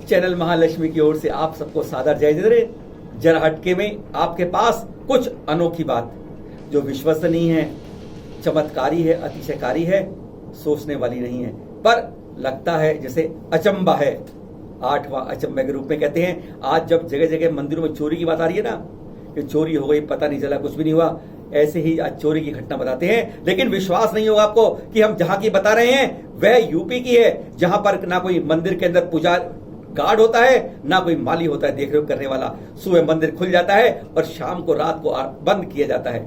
Channel Mahalakshmi की ओर से आप सबको सादर जय जय। जरा हटके में आपके पास कुछ अनोखी बात जो विश्वसनीय है, चमत्कारी है, अतिशयकारी है, सोचने वाली नहीं है, पर लगता है जैसे अचंबा है। 8वां अचंबे के रूप में कहते हैं। आज जब जगह जगह मंदिरों में चोरी की बात आ रही है ना, कि चोरी हो गई, पता नहीं चला, कुछ भी नहीं हुआ, ऐसे ही आज चोरी की घटना बताते हैं। लेकिन विश्वास नहीं होगा आपको कि हम जहां की बता रहे हैं वह यूपी की है, जहां पर ना कोई मंदिर के अंदर पूजा गार्ड होता है, ना कोई माली होता है देख रेख करने वाला। सुबह मंदिर खुल जाता है और शाम को, रात को बंद किया जाता है।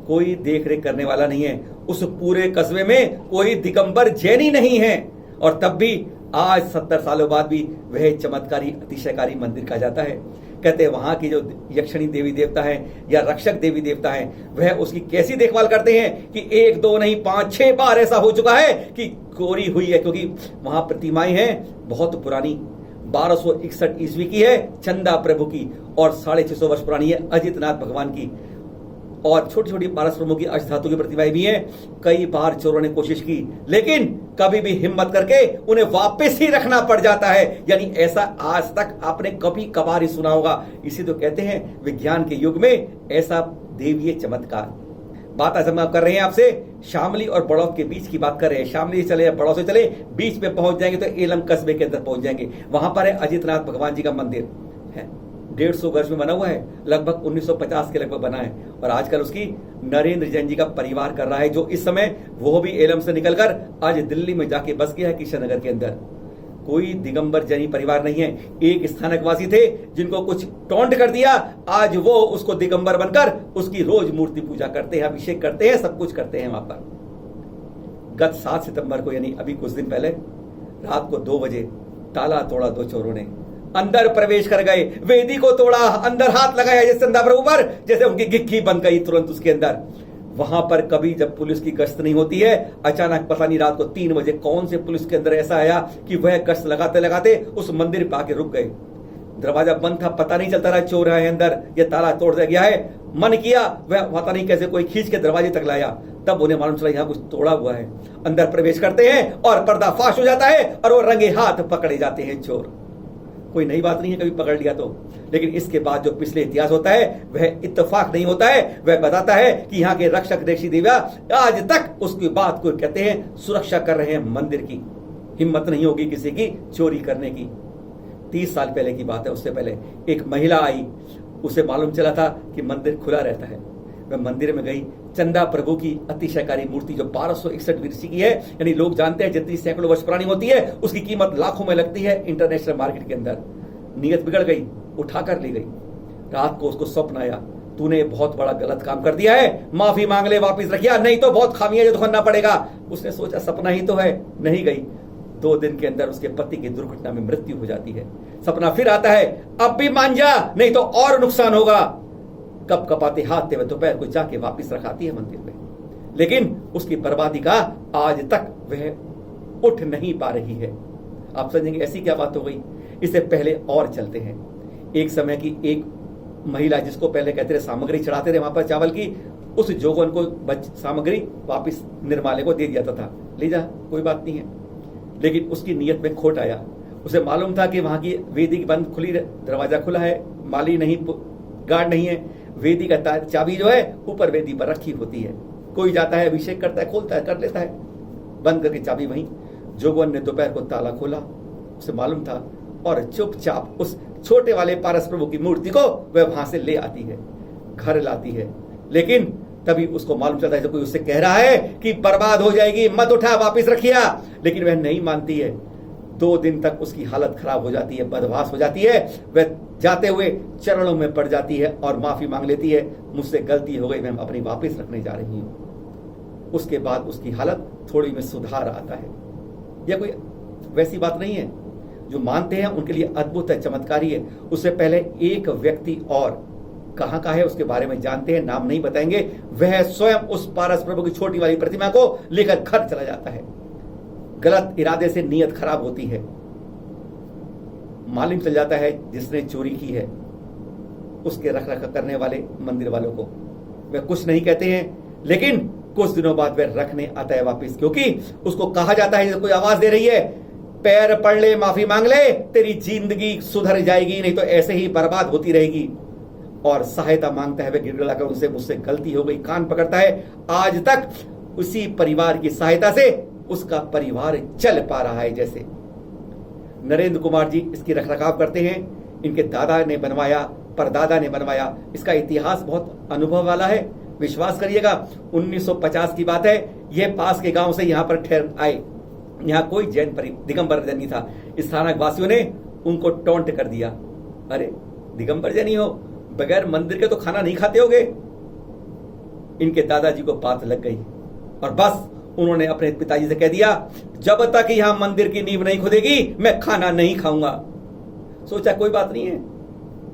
कोई देख रेख करने वाला नहीं है। उस पूरे कस्बे में कोई दिगंबर जैनी नहीं है, और तब भी आज 70 सालों बाद भी वह चमत्कारी अतिशयकारी मंदिर कहा जाता है। कहते हैं वहां की जो यक्षिणी देवी देवता है या रक्षक देवी देवता है, वह उसकी कैसी देखभाल करते हैं कि 1 2 नहीं 5 6 बार ऐसा हो चुका है कि चोरी हुई है। क्योंकि वहां प्रतिमाएं हैं बहुत पुरानी, 1261 ईस्वी की है चंदा प्रभु की, और 650 वर्ष पुरानी है अजितनाथ भगवान की, और छोटी छोटी पारस प्रभु की अष्टधातु की प्रतिमाएं भी हैं। कई बार चोरों ने कोशिश की, लेकिन कभी भी हिम्मत करके उन्हें वापस ही रखना पड़ जाता है। यानी ऐसा आज तक आपने कभी कभार ही सुना होगा। इसी तो कहते हैं विज्ञान के युग में ऐसा देवीय चमत्कार। बात आज हम कर रहे हैं आपसे शामली और बड़ौद के बीच की बात कर रहे हैं। शामली चले या बड़ौद से चले, बीच में पहुंच जाएंगे तो एलम कस्बे के अंदर पहुंच जाएंगे। वहां पर है अजितनाथ भगवान जी का मंदिर है, 150 गज में बना हुआ है, लगभग 1950 के लगभग बना है, और आजकल उसकी नरेंद्र जैन जी का परिवार कर रहा है, जो इस समय वो भी एलम से निकलकर आज दिल्ली में जाके बस गया है किशन के अंदर। कोई दिगंबर जैनी परिवार नहीं है। एक स्थानकवासी थे जिनको कुछ टोंट कर दिया, आज वो उसको दिगंबर बनकर उसकी रोज मूर्ति पूजा करते हैं, अभिषेक करते हैं, सब कुछ करते हैं वहां पर। गत 7 सितंबर को, यानी अभी कुछ दिन पहले रात को 2 बजे ताला तोड़ा 2 चोरों ने, अंदर प्रवेश कर गए, वेदी को तोड़ा, अंदर हाथ लगाया जैसे चंदा प्रभु पर, जैसे उनकी गिक्की बन गई तुरंत उसके अंदर। वहां पर कभी जब पुलिस की गश्त नहीं होती है, अचानक पता नहीं रात को 3 बजे कौन से पुलिस के अंदर ऐसा आया कि वह गश्त लगाते लगाते उस मंदिर पे आके रुक गए। दरवाजा बंद था, पता नहीं चलता रहा चोर है अंदर या ताला तोड़ दिया गया है। मन किया वह पता नहीं कैसे कोई खींच के दरवाजे तक लाया, तब उन्हें मालूम चला यहाँ कुछ तोड़ा हुआ है। अंदर प्रवेश करते हैं और पर्दाफाश हो जाता है और वो रंगे हाथ पकड़े जाते हैं चोर। कोई नई बात नहीं है कभी पकड़ लिया तो, लेकिन इसके बाद जो पिछले इतिहास होता है वह इत्तेफाक नहीं होता है। वह बताता है कि यहाँ के रक्षक ऋषि देवता आज तक उसकी बात को कहते हैं सुरक्षा कर रहे हैं मंदिर की। हिम्मत नहीं होगी किसी की चोरी करने की। 30 साल पहले की बात है। उससे पहले एक महिला आई, उसे मालूम चला था कि मंदिर खुला रहता है। वह मंदिर में गई, चंदा प्रभु की अतिशयकारी मूर्ति जो 1261 वर्ष की है, यानी लोग जानते हैं जितनी सैकड़ों वर्ष पुरानी होती है उसकी कीमत लाखों में लगती है इंटरनेशनल मार्केट के अंदर। नीयत बिगड़ गई, उठाकर ले गई। रात को उसको स्वप्न आया, तूने बहुत बड़ा गलत काम कर दिया है, माफी मांग ले, वापिस रखिया, नहीं तो बहुत खामियां जो धोना पड़ेगा। उसने सोचा सपना ही तो है, नहीं गई। 2 दिन के अंदर उसके पति की दुर्घटना में मृत्यु हो जाती है। सपना फिर आता है, अब भी मान जा, नहीं तो और नुकसान होगा। कप कपाते हाथ थे, दोपहर को जाके वापिस रखाती है मंदिर में, लेकिन उसकी बर्बादी का आज तक वह उठ नहीं पा रही है। आप समझेंगे ऐसी क्या बात हो गई। इससे पहले और चलते हैं। एक समय की एक महिला, जिसको पहले कहते थे सामग्री चढ़ाते थे वहां पर चावल की, उस जोगन को सामग्री वापिस निर्माले को दे दिया था, ले जा कोई बात नहीं है। लेकिन उसकी नीयत में खोट आया। उसे मालूम था कि वहां की वेदी बंद खुली, दरवाजा खुला है, माली नहीं, गार्ड नहीं है, वेदी का चाबी जो है ऊपर वेदी पर रखी होती है। कोई जाता है, अभिषेक करता है, खोलता है, कर लेता है, बंद करके चाबी वहीं। जोगवन ने दोपहर को ताला खोला, उसे मालूम था, और चुपचाप उस छोटे वाले पारस प्रभु की मूर्ति को वह वहां से ले आती है, घर लाती है। लेकिन तभी उसको मालूम चलता है कोई उससे कह रहा है कि बर्बाद हो जाएगी, मत उठा, वापिस रखिया, लेकिन वह नहीं मानती है। 2 दिन तक उसकी हालत खराब हो जाती है, बदमाश हो जाती है। वह जाते हुए चरणों में पड़ जाती है और माफी मांग लेती है, मुझसे गलती हो गई, मैं अपनी वापस रखने जा रही हूं। उसके बाद उसकी हालत थोड़ी में सुधार आता है। यह कोई वैसी बात नहीं है, जो मानते हैं उनके लिए अद्भुत है, चमत्कारी है। उससे पहले एक व्यक्ति और कहां का है उसके बारे में जानते हैं, नाम नहीं बताएंगे। वह स्वयं उस पारस प्रभु की छोटी वाली प्रतिमा को लेकर घर चला जाता है। गलत इरादे से नीयत खराब होती है। मालूम चल जाता है जिसने चोरी की है उसके रख रखाव करने वाले मंदिर वालों को। वे कुछ नहीं कहते हैं, लेकिन कुछ दिनों बाद वह रखने आता है वापिस, क्योंकि उसको कहा जाता है जैसे कोई आवाज दे रही है, पैर पड़ ले, माफी मांग ले, तेरी जिंदगी सुधर जाएगी, नहीं तो ऐसे ही बर्बाद होती रहेगी। और सहायता मांगता है वह गिड़गिड़ाकर उनसे, मुझसे गलती हो गई, कान पकड़ता है। आज तक उसी परिवार की सहायता से उसका परिवार चल पा रहा है। जैसे नरेंद्र कुमार जी इसकी रखरखाव करते हैं, इनके दादा ने बनवाया, परदादा ने बनवाया। इसका इतिहास बहुत अनुभव वाला है, विश्वास करिएगा। 1950 की बात है, यह पास के गांव से यहां पर ठहर आए। यहां कोई जैन दिगंबर जैन नहीं था। स्थानीय वासियों ने उनको टोंट कर दिया, अरे दिगंबर जैन ही हो, बगैर मंदिर के तो खाना नहीं खाते होगे। इनके दादाजी को बात लग गई और बस उन्होंने अपने पिताजी से कह दिया, जब तक यहां मंदिर की नींव नहीं खुदेगी मैं खाना नहीं खाऊंगा। सोचा कोई बात नहीं है,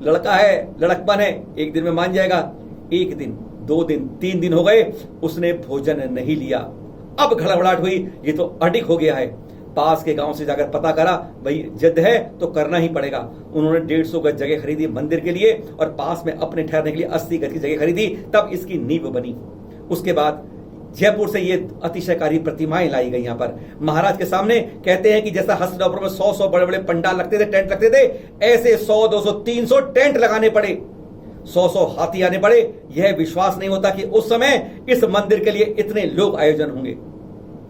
लड़का है, लड़कपन है, एक दिन में मान जाएगा। 1 दिन, 2 दिन, 3 दिन हो गए, उसने भोजन नहीं लिया। अब घड़बड़ाहट हुई, ये तो अडिक हो गया है। पास के गांव से जाकर पता करा, भाई जिद है तो करना ही पड़ेगा। उन्होंने 150 गज जगह खरीदी मंदिर के लिए और पास में अपने ठहरने के लिए 80 गज की जगह खरीदी, तब इसकी नींव बनी। उसके बाद जयपुर से ये अतिशयकारी प्रतिमाएं लाई गई यहाँ पर महाराज के सामने। कहते हैं कि जैसा हस्तनपुर में 100 बड़े बड़े पंडाल लगते थे, टेंट लगते थे, ऐसे 100, 200, 300 टेंट लगाने पड़े, 100 हाथी आने पड़े। यह विश्वास नहीं होता कि उस समय इस मंदिर के लिए इतने लोग आयोजन होंगे।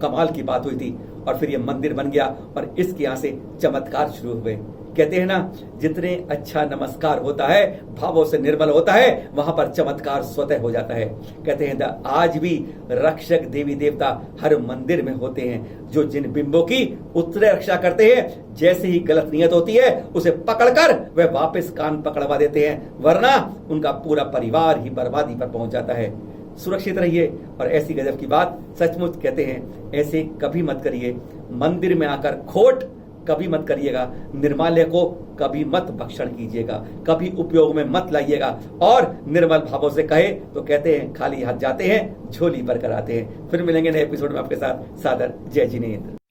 कमाल की बात हुई थी और फिर यह मंदिर बन गया और इसके यहां से चमत्कार शुरू हुए। कहते हैं ना, जितने अच्छा नमस्कार होता है, भावों से निर्मल होता है, वहां पर चमत्कार स्वतः हो जाता है। कहते हैं आज भी रक्षक देवी देवता हर मंदिर में होते हैं, जो जिन बिंबों की उत्तरे रक्षा करते हैं। जैसे ही गलत नियत होती है उसे पकड़कर वह वापस कान पकड़वा देते हैं, वरना उनका पूरा परिवार ही बर्बादी पर पहुंच जाता है। सुरक्षित रहिए। और ऐसी गजब की बात सचमुच कहते हैं, ऐसे कभी मत करिए। मंदिर में आकर खोट कभी मत करिएगा। निर्माल्य को कभी मत भक्षण कीजिएगा, कभी उपयोग में मत लाइएगा। और निर्मल भावों से कहे तो कहते हैं खाली हाथ जाते हैं, झोली भर कर आते हैं। फिर मिलेंगे नए एपिसोड में आपके साथ। सादर जय जिनेंद्र।